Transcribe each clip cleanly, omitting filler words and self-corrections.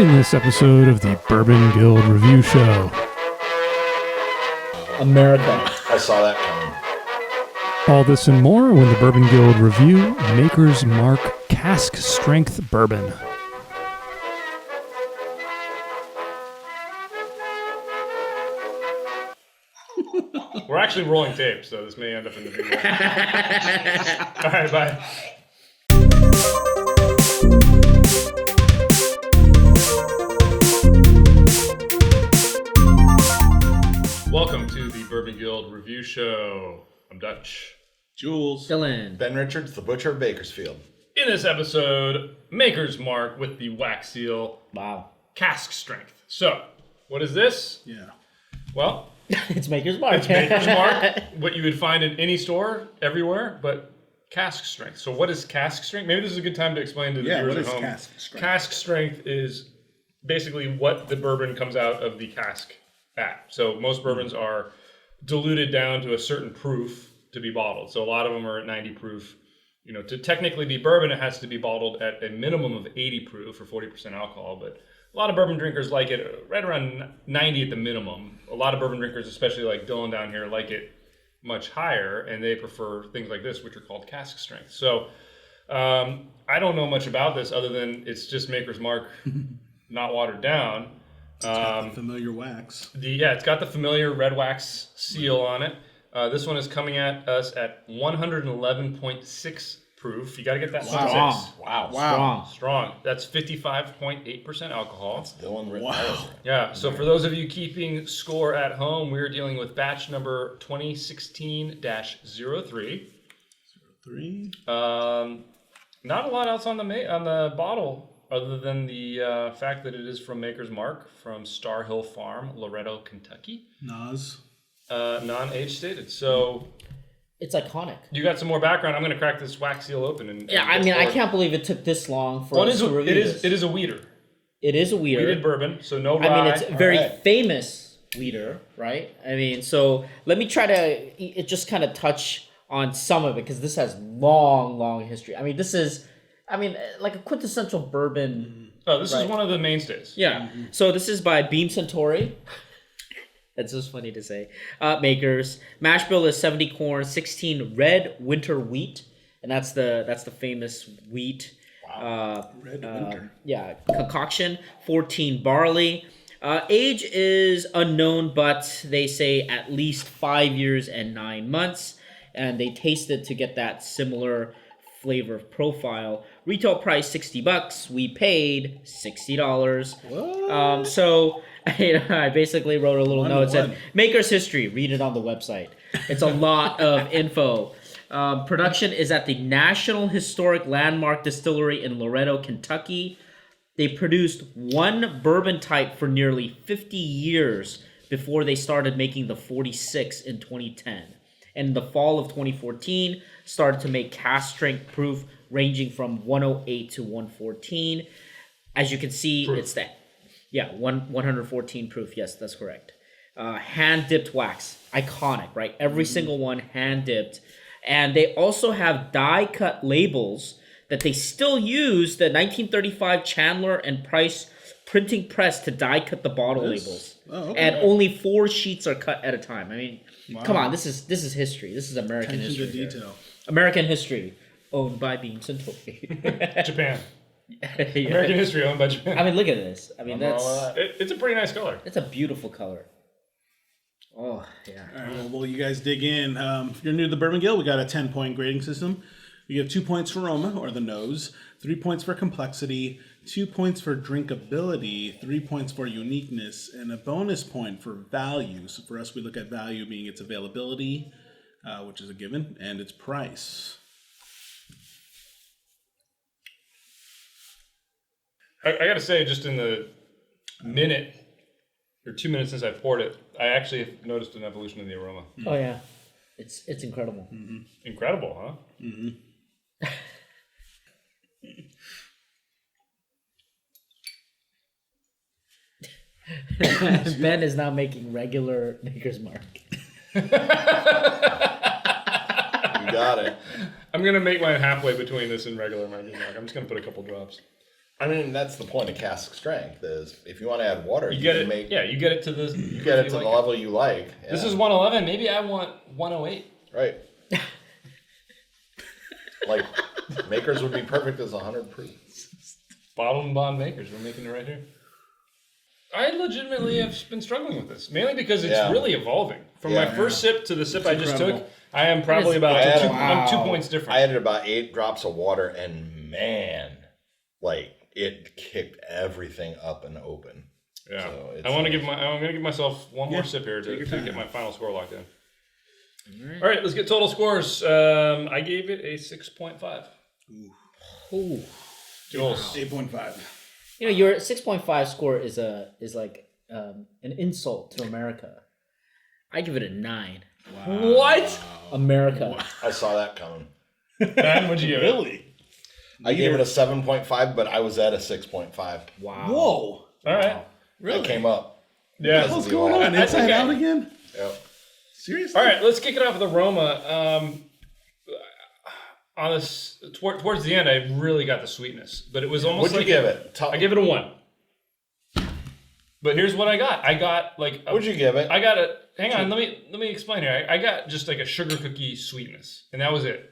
In this episode of the Bourbon Guild Review Show, America. I saw that coming. all this and more when the Bourbon Guild review Maker's Mark Cask Strength Bourbon. We're actually rolling tape, so this may end up in the video. All right, bye. Welcome to the Bourbon Guild Review Show. I'm Dutch. Jules. Dylan. Ben Richards, the Butcher of Bakersfield. In this episode, Maker's Mark with the wax seal. Wow. Cask Strength. So, what is this? Yeah. Well, It's Maker's Mark. it's Maker's Mark, what you would find in any store, everywhere, but cask strength. So what is cask strength? Maybe this is a good time to explain to the viewers at home. cask strength? Cask strength is basically what the bourbon comes out of the cask at. So most bourbons are diluted down to a certain proof to be bottled. So a lot of them are at 90 proof. You know, to technically be bourbon, it has to be bottled at a minimum of 80 proof or 40% alcohol, but a lot of bourbon drinkers like it right around 90 at the minimum. A lot of bourbon drinkers, especially like Dylan down here, like it much higher, and they prefer things like this, which are called cask strength. So I don't know much about this other than it's just Maker's Mark, not watered down. It's got the familiar wax. It's got the familiar red wax seal on it. This one is coming at us at 111.6 proof. You got to get that Strong. 6. Wow. Strong. That's 55.8% alcohol. That's Dylan written Wow. out. Yeah, so for those of you keeping score at home, we're dealing with batch number 2016-03. 3. Not a lot else on the bottle other than the fact that it is from Maker's Mark from Star Hill Farm, Loretto, Kentucky. Nas. Non-age stated. So It's iconic. you got some more background. I'm going to crack this wax seal open. Yeah, I mean, I can't believe it took this long for us to review this. It is a weeder. It is a weeder. Weeded bourbon, so no rye. I mean, it's a very All right. famous weeder, right? I mean, so let me try to just kind of touch on some of it because this has long history. I mean, this is, like a quintessential bourbon. Oh, this Right. is one of the mainstays. Yeah. So this is by Beam Suntory. That's just funny to say. Makers. Mash bill is 70 corn, 16 red winter wheat, and that's the famous wheat. Red winter. Yeah, concoction. 14 barley. Age is unknown, but they say at least 5 years and 9 months, and they tasted to get that similar flavor profile. Retail price $60. We paid $60. So I basically wrote a little note. It said Maker's History. Read it on the website. It's a lot of info. Production is at the National Historic Landmark Distillery in Loretto, Kentucky. They produced one bourbon type for nearly 50 years before they started making the 46 in 2010. And in the fall of 2014, started to make cask strength proof ranging from 108 to 114. As you can see, it's that. Yeah, 114 proof. Yes, that's correct. Hand dipped wax, iconic, right? Every single one hand dipped, and they also have die cut labels that they still use the 1935 Chandler and Price printing press to die cut the bottle labels. Oh, okay. And only 4 sheets are cut at a time. I mean, come on, this is history. This is American Attention history. to detail. American history, owned by Beam Suntory. Japan. Yeah. American history owned by Japan. I mean, look at this. I mean, that's It's a pretty nice color. it's a beautiful color. Oh yeah. All right, well, you guys dig in. If you're new to the Bourbon Guild, we got a 10-point grading system. We have 2 points for aroma, or the nose, 3 points for complexity, 2 points for drinkability, 3 points for uniqueness, and a bonus point for value. So for us, we look at value being its availability, which is a given, and its price. I got to say, just in the minute or 2 minutes since I poured it, I actually have noticed an evolution in the aroma. Oh yeah. It's incredible. Incredible, huh? Ben is now making regular Maker's Mark. You got it. I'm going to make mine halfway between this and regular Maker's Mark. I'm just going to put a couple drops. I mean, that's the point of cask strength is if you want to add water, You get can it. make You get it to the. you get it to the level you like. Yeah. This is 111. Maybe I want 108. right. Like makers would be perfect as 100 proof. Bottle and bond makers. We're making it right here. I legitimately have been struggling with this, mainly because it's really evolving. From my first sip to the sip I just took, I am probably about I'm 2 points different. I added about 8 drops of water, and man, like it kicked everything up and open. Yeah, So it's I'm gonna give myself one more sip here to get my final score locked in. All right, let's get total scores. I gave it a 6.5. Ooh. Jules. 8.5. You know, your 6.5 score is like an insult to America. I give it a 9. What? America. I saw that coming. And what'd you give it? Really? I gave it a 7.5, but I was at a 6.5. Wow. Whoa. All right. I came up. Yeah. Because What's of the going oil. on? I Inside think out again? Yep. Seriously? All right, let's kick it off with Aroma. On this, towards the end, I really got the sweetness, but it was almost What'd you give it? I gave it a 1. But here's what I got. I got like. What'd you give it? I got a. Hang on, let me explain here. I got just like a sugar cookie sweetness, and that was it.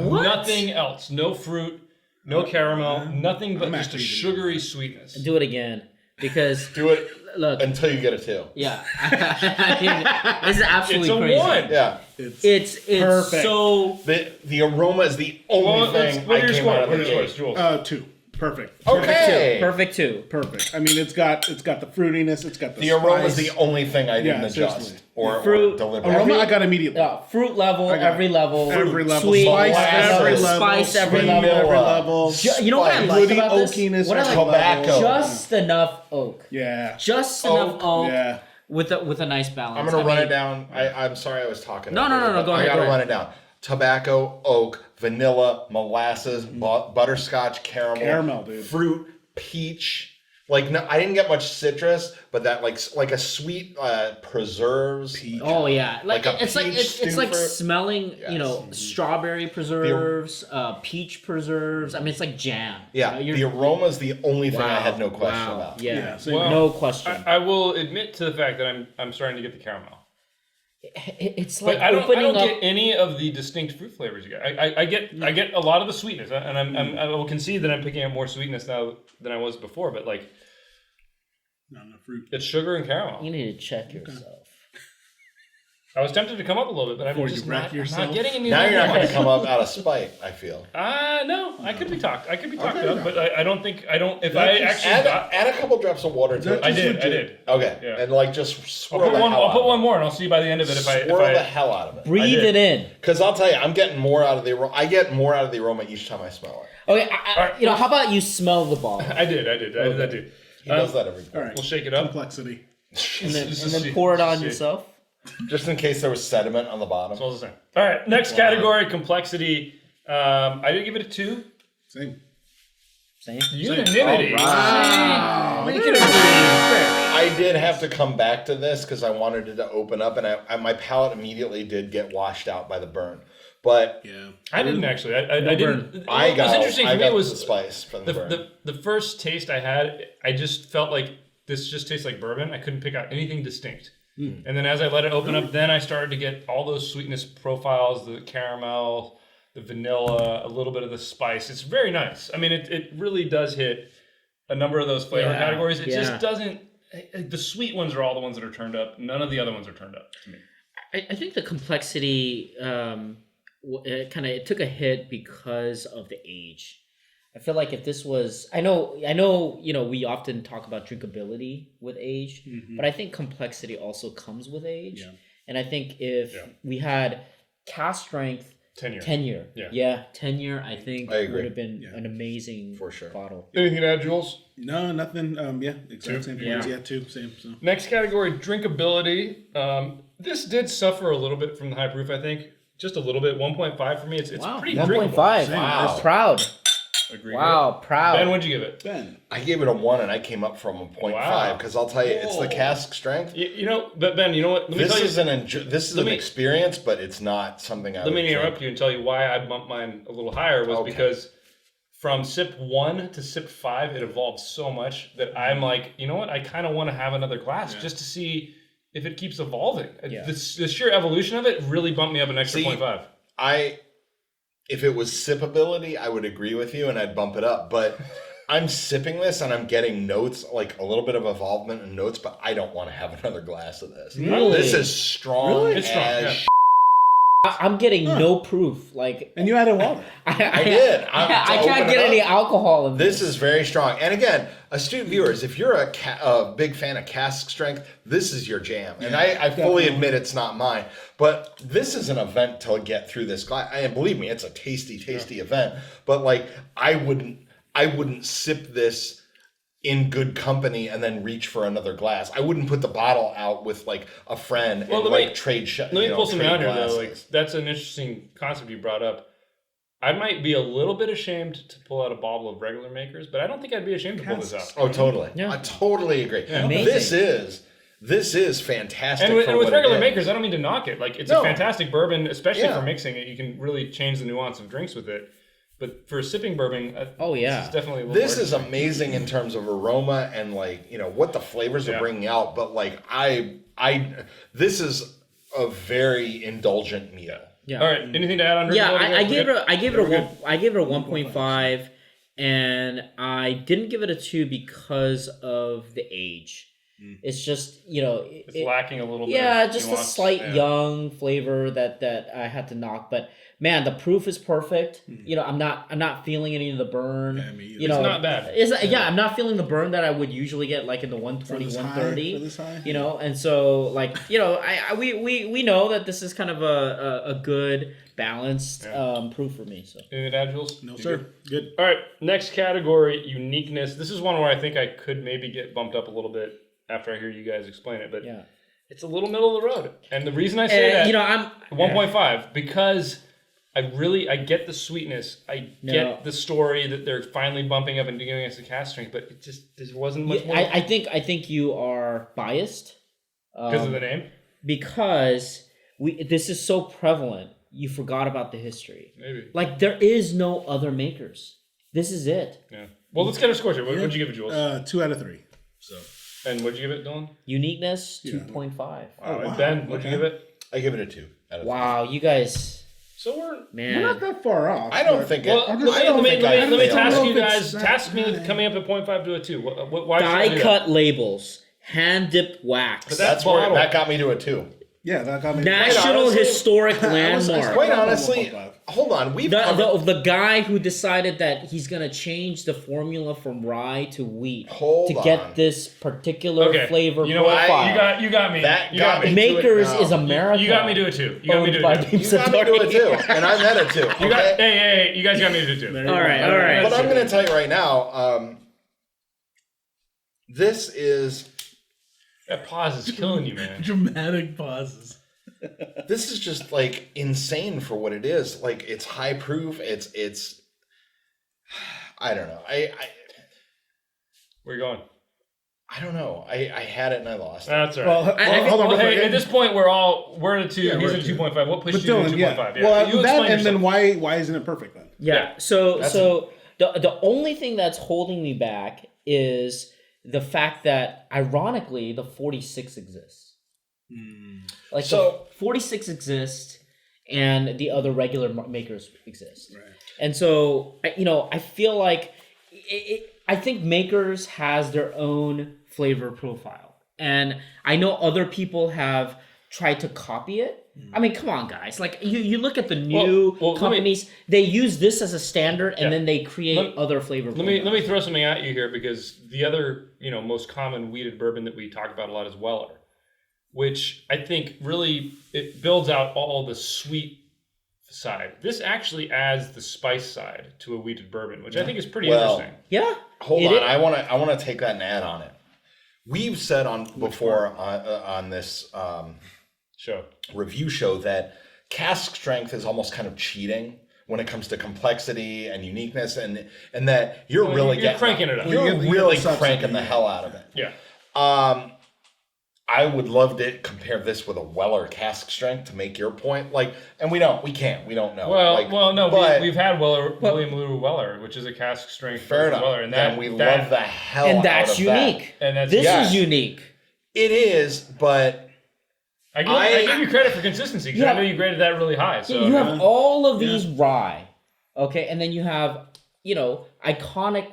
What? Nothing else. No fruit. No caramel. Nothing but I'm just a actually sugary sweetness. Do it again, because Do it look, until you get a 2. yeah, I mean, this is absolutely It's a crazy. 1. Yeah. It's Perfect. so The aroma is the only thing what I are your came out scores? of What the are your gate. scores, Jules? 2. Perfect. Okay. perfect too. Perfect. I mean, it's got the fruitiness. It's got the The aroma is spice. the only thing I didn't Yeah, adjust seriously. or Fruit, deliver. Aroma, I got immediately. Fruit level, got every level, Every level. sweet, Spice, every molasses, level. spice, every sweet, level. every level. You know what I Spice. like Woody about this? oakiness. What I every like, Tobacco. level. just enough oak, Yeah. just enough oak, Yeah. with a nice balance. I'm gonna I run mean, it down. I'm sorry I was talking. No, over no, you, no, but go ahead, I gotta go run ahead. it down. Tobacco, oak, vanilla, molasses, butterscotch, Caramel, dude. fruit, peach. Like no, I didn't get much citrus, but that like a sweet preserves. Oh yeah, Like a it's like peach it's like stewed fruit. smelling, Yes. strawberry preserves, peach preserves. I mean, it's like jam. Yeah, You know, the aroma is the only thing I had no question wow. about. Yeah, Yeah, same here. no question. I will admit to the fact that I'm starting to get the caramel. It's like But I don't opening up. get any of the distinct fruit flavors you get. I get a lot of the sweetness, and I will concede that I'm picking up more sweetness now than I was before. But like, Not enough fruit. it's sugar and caramel. You need to check yourself. I was tempted to come up a little bit, but I'm Before just you wreck not yourself? getting any. Now you're not going to to come up out of spite. I feel. No, I could be talked. I could be talked Okay. up, but I don't think I don't. If That I just- actually got, Add a couple drops of water to That it. I just did. legit. Okay, Yeah. and like just I'll swirl put the one. hell I'll out put of one it. more, and I'll see by the end of it if I. Swirl the hell out of it. Breathe did. it in. Because I'll tell you, I'm getting more out of the aroma. I get more out of the aroma each time I smell it. Okay, right. how about you smell the ball I did. I did that too. He does that every All time. right. We'll shake it up. Complexity. and then, Just and to then see- pour it on see. yourself? Just in case there was sediment on the bottom. Smells the same. All right, next category, complexity. I did give it a 2. Same. Same. Unanimity. Make it a I did have to come back to this because I wanted it to open up, and my palate immediately did get washed out by the burn. But Yeah. I didn't actually. I didn't. I What got, was interesting I for me got was the spice from the burn. the first taste I had. I just felt like this just tastes like bourbon. I couldn't pick out anything distinct. And then as I let it open up, then I started to get all those sweetness profiles, the caramel, the vanilla, a little bit of the spice. It's very nice. I mean, it really does hit a number of those flavor categories. It just doesn't. The sweet ones are all the ones that are turned up. None of the other ones are turned up to me. I think the complexity it took a hit because of the age. I feel like if this was, I know, we often talk about drinkability with age, but I think complexity also comes with age. Yeah. And I think if we had cask strength tenure, tenure, I think I agree. would have been an amazing For sure. bottle. Anything to add, Jules? No, nothing. Yeah, exact same points. Yeah. Yeah, 2. Same. So. Next category, drinkability. This did suffer a little bit from the high proof, I think. Just a little bit. 1.5 for me. It's pretty 1.5. drinkable. Wow. I'm proud. Agree. Wow, proud. Ben, what'd you give it? Ben. I gave it a 1, and I came up from a 0.5 Wow. because I'll tell you, it's the cask strength. But Ben, you know what? Let me This tell you. is an experience, but it's not something I Let would me interrupt drink. you and tell you why I bumped mine a little higher was Okay. because from sip 1 to sip 5, it evolved so much that I'm like, you know what? I kind of want to have another glass just to see if it keeps evolving. Yeah. The sheer evolution of it really bumped me up an extra 0.5. If it was sipability, I would agree with you and I'd bump it up. But I'm sipping this and I'm getting notes, like a little bit of evolvement and notes, but I don't want to have another glass of this. Really? This is strong. It's strong, yeah. I'm getting no proof. Like, And you added water. I did. I can't get any alcohol in This is very strong. And again, astute viewers, if you're a big fan of cask strength, this is your jam. And I fully admit it's not mine. But this is an event to get through this glass. And believe me, it's a tasty event. But like, I wouldn't sip this in good company and then reach for another glass. I wouldn't put the bottle out with like a friend and trade Let me pull something out here though. Like, that's an interesting concept you brought up. I might be a little bit ashamed to pull out a bottle of regular makers, but I don't think I'd be ashamed to pull this out. Oh, totally. Yeah. I totally agree. Yeah. Amazing. This is fantastic. And with what regular it is. makers, I don't mean to knock it. Like, it's a fantastic bourbon, especially for mixing it. You can really change the nuance of drinks with it. But for sipping bourbon, this is definitely a little This is amazing in terms of aroma and like, what the flavors are bringing out. But like, this is a very indulgent meal. Yeah. All right. Anything to add on? Yeah, I gave it a 1.5, and I didn't give it a 2 because of the age. It's just, it's lacking a little bit. Yeah, of just nuance. a slight young flavor that I had to knock. But man, the proof is perfect. I'm not feeling any of the burn. Yeah, me either. It's not bad. I'm not feeling the burn that I would usually get like in the 120, 130. For this high? And so like, we know that this is kind of a good balanced proof for me. So Anything to add, Jules? No, sir. Good. All right. Next category, uniqueness. This is one where I think I could maybe get bumped up a little bit after I hear you guys explain it, but it's a little middle of the road. And the reason I say that, I'm 1.5, because I get the sweetness. I get the story that they're finally bumping up and giving us a cask strength, but it just there wasn't much more. I think you are biased Because of the name? Because this is so prevalent, you forgot about the history. Maybe. Like, there is no other makers. This is it. Yeah. Well, let's get a score here. What'd you give it, Jules? 2 out of 3. So. And what'd you give it, Dylan? Uniqueness, 2.5. Wow. And Ben, what'd you give it? I give it a 2 out of 3. Wow, you guys, So we're We're not that far off. I don't think well. it. Let me task know you if it's guys. that Task me high. coming up at 0.5 to a 2. Why should I do die that? cut labels, hand dipped wax, But That's where that got me to a 2. Yeah, that got me. National honestly, Historic Landmark. Quite honestly, hold on. We've covered, The guy who decided that he's gonna change the formula from rye to wheat Hold to on. get this particular flavor You know what? profile. You got me. That You got me. Makers No. is America. You got me to a 2. You got me to a 2. you got me to a 2, and I'm at a 2. You got, okay? hey, you guys got me to a 2. All right. But I'm going to tell you right now, this is That pause is killing you, man. Dramatic pauses. this is just like insane for what it is. Like, it's high proof. It's I don't know. Where you going? I don't know. I had it and I lost it. That's all Well, right. hold on. Well, real hey, quick. at this point, we're at a 2. Yeah, He's we're at at 2. 2.5. What pushed But you to Dylan, 2.5? Yeah. Well, You that explain and then yourself. why isn't it perfect then? Yeah. So the only thing that's holding me back is the fact that ironically the 46 exists. Like, So- the 46 exists and the other regular makers exist. Right. And so I feel like I think makers has their own flavor profile. And I know other people have tried to copy it. I mean, come on, guys. Like, you look at the new Well, companies, they use this as a standard, and then they create other flavor Let me throw something at you here, because the other most common weeded bourbon that we talk about a lot is Weller, which I think really it builds out all the sweet side. This actually adds the spice side to a weeded bourbon, which I think is pretty interesting. Yeah. Hold on. I want to take that and add on it. We've said before on this review show that cask strength is almost kind of cheating when it comes to complexity and uniqueness, and that you're really cranking it up. You're You get really the substance. cranking the hell out of it. Yeah. I would love to compare this with a Weller cask strength to make your point. Like, and we don't know. Well, no, but we've had William Lou Weller, which is a cask strength fair enough. Weller, and we love the hell and out that's of unique. And that's this yes. is unique. It is, but I give you credit for consistency because I know you graded that really high. So you have all of these rye, okay, and then you have iconic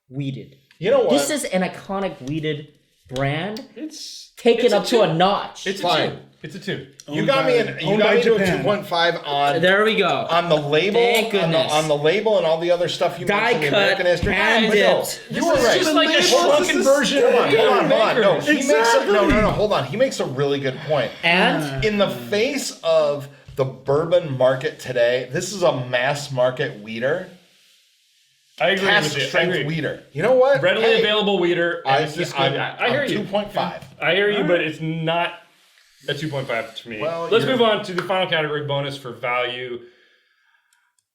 weeded. you know what? This is an iconic weeded brand. it's Taken up to a notch. It's fine. a 2. It's a 2. You got me to a 2.5 on There we go. on the label, Thank goodness. on the label, and all the other stuff you Die mentioned in cut, American history. hand But no, dipped. you were right. Just like a shrunken version. Hold on. No, he makes Exactly. hold on. He makes a really good point. And In the face of the bourbon market today, this is a mass market weeder. I agree Cask with you. I strength agree. weeder. You know what? Readily available weeder. And I, it's this good. I hear you. 2.5. I hear you, but it's not a 2.5 to me. Well, Let's move on to the final category, bonus for value.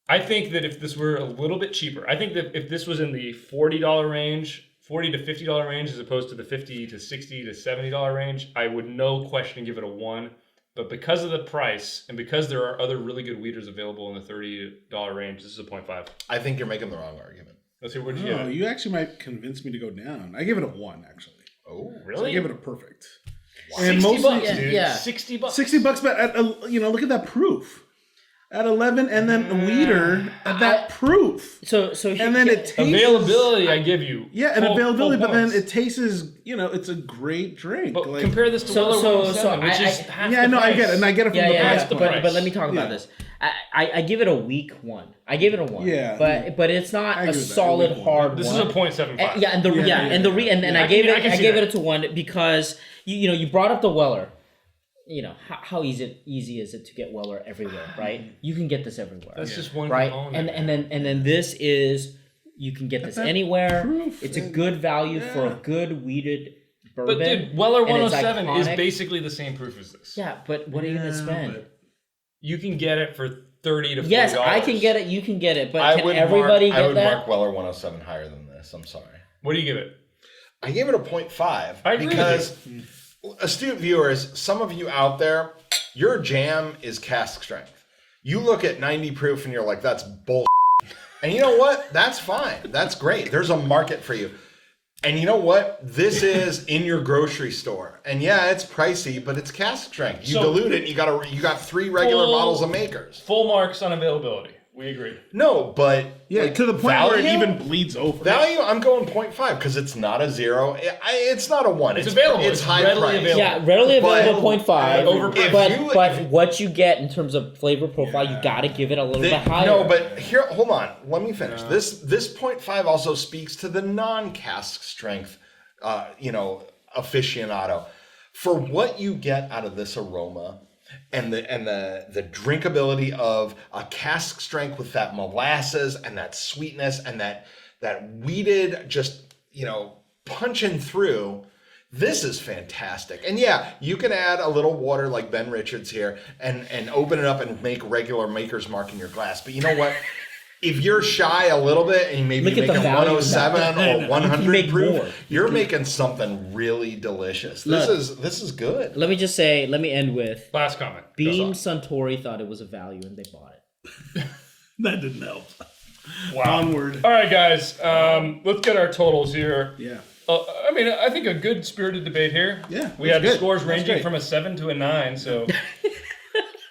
I think that if this were a little bit cheaper, I think that if this was in the $40 range, $40 to $50 range, as opposed to the $50 to $60 to $70 range, I would no question give it a 1. But because of the price and because there are other really good weeders available in the $30 range, this is a 0.5. I think you're making the wrong argument. Let's see, where'd you No, get it? you actually might convince me to go down. I give it a 1, actually. Oh, So I Really? give it a perfect. 60 And mostly, bucks, yeah, dude. yeah. 60 bucks. $60, but at look at that proof. At 11, and then a weeder at that proof. so And then it tastes Availability, I give you. Yeah, and full availability, but then points. it tastes, it's a great drink. But Like, compare this to So- Weller so- 107, so which I- is half yeah, the no, I price. get it, and I get it from yeah, the yeah, price the point. price. but let me talk about Yeah. this. I give it a weak 1. I give it a 1. Yeah. But it's not I a agree with that, solid a weak one. hard This 1. is a 0.75. Yeah, and I I gave can it see that. to 1 because you brought up the Weller. How easy is it to get Weller everywhere, right? You can get this everywhere. That's just one right? component. And then this is you can get this anywhere. proof It's a and- good value for a good weeded bourbon. But dude, Weller and it's 107 is iconic. basically the same proof as this. Yeah, but what are you gonna spend? but- You can get it for $30 to $40. Yes, I can get it. You can get it, but I can would everybody mark, I get would that? mark Weller 107 higher than this. I'm sorry. What do you give it? I gave it a 0.5 I agree with because astute viewers, some of you out there, your jam is cask strength. You look at 90 proof and you're like, that's bull. And you know what? That's fine. That's great. There's a market for you. And you know what? This is in your grocery store. And yeah, it's pricey, but it's cask strength. You So- dilute it, you got 3 regular Full- bottles of Makers. Full marks on availability. We agree. No, but Yeah, like, to the point where it value? even bleeds over. Value, I'm going 0.5 because it's not a 0. It's not a 1. It's available. It's It's high readily price. available. Yeah, readily But- available 0.5. Overpriced. But what you get in terms of flavor profile, you gotta give it a little bit higher. No, but here, hold on. Let me finish. This 0.5 also speaks to the non-cask strength, aficionado. For what you get out of this aroma and the drinkability of a cask strength with that molasses and that sweetness and that weeded just punching through. This is fantastic. And yeah, you can add a little water like Ben Richards here and open it up and make regular Maker's Mark in your glass. But you know what? If you're shy a little bit and you maybe Look at make the a value of 107 or You can 100 make proof, more. you're making something really delicious. Look. This is good. let me end with Last comment. Beam Suntory thought it was a value and they bought it. That didn't help. Wow. Onward. All right, guys. Let's get our totals here. Yeah. I think a good spirited debate here. Yeah, We that's had good. scores That's ranging great. from a 7 to a 9. So,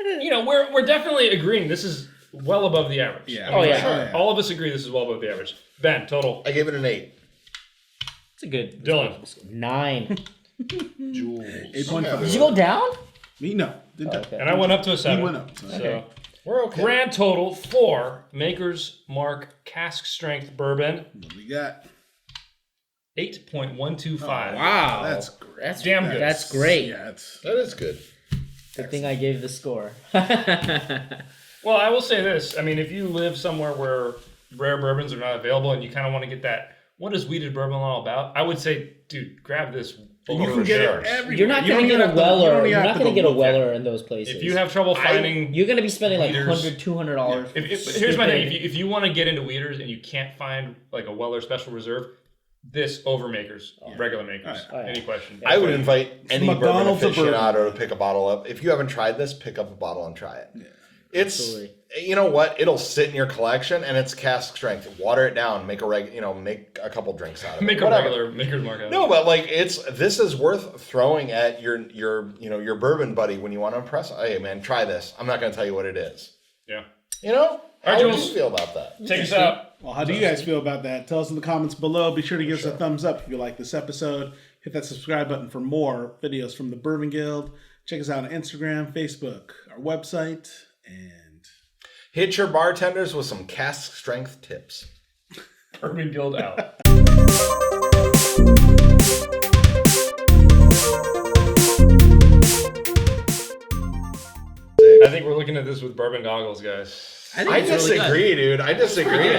we're definitely agreeing this is well above the average. Yeah. Oh, yeah. for sure. Oh, yeah. All of us agree this is well above the average. Ben, total. I gave it an 8. It's a good Dylan. 9. Jules. Did 8.5. you go down? Me? No. Didn't Okay. And I went up to a 7. He went up. So, We're okay. grand total for Maker's Mark Cask Strength Bourbon, What we got? 8.125. Wow. That's great. That's Damn good. That's great. Yeah, it's That is good. Good thing I gave the score. Well, I will say this. I mean, if you live somewhere where rare bourbons are not available and you kind of want to get that, what is weeded bourbon all about? I would say, dude, grab this. you can over get sure. it everywhere. You're not You going to don't get even a have to- you don't Weller. even You're have not to going to go get a look at it. Weller in those places. If you have trouble finding, you're going to be spending like Weeders. $100, $200. here's my thing: if you want to get into weeders and you can't find like a Weller Special Reserve, this over makers, regular makers. Oh, yeah. Any questions? I would invite any McDonald's bourbon of bourbon. aficionado to pick a bottle up. If you haven't tried this, pick up a bottle and try it. Yeah. It's Absolutely. you know what? It'll sit in your collection, and it's cask strength. Water it down, make a couple drinks out of it. Make a Whatever. regular maker's mark out of No, it. but like this is worth throwing at your bourbon buddy when you want to impress. Hey man, try this. I'm not going to tell you what it is. Yeah. You know? right, How would Jules. you feel about that? Take us out. Well, how do you guys feel about that? Tell us in the comments below. Be sure to give us a thumbs up if you like this episode. Hit that subscribe button for more videos from the Bourbon Guild. Check us out on Instagram, Facebook, our website, and Hit your bartenders with some cask strength tips. Bourbon Guild out. I think we're looking at this with bourbon goggles, guys. I think I it's really good. disagree, dude. I disagree.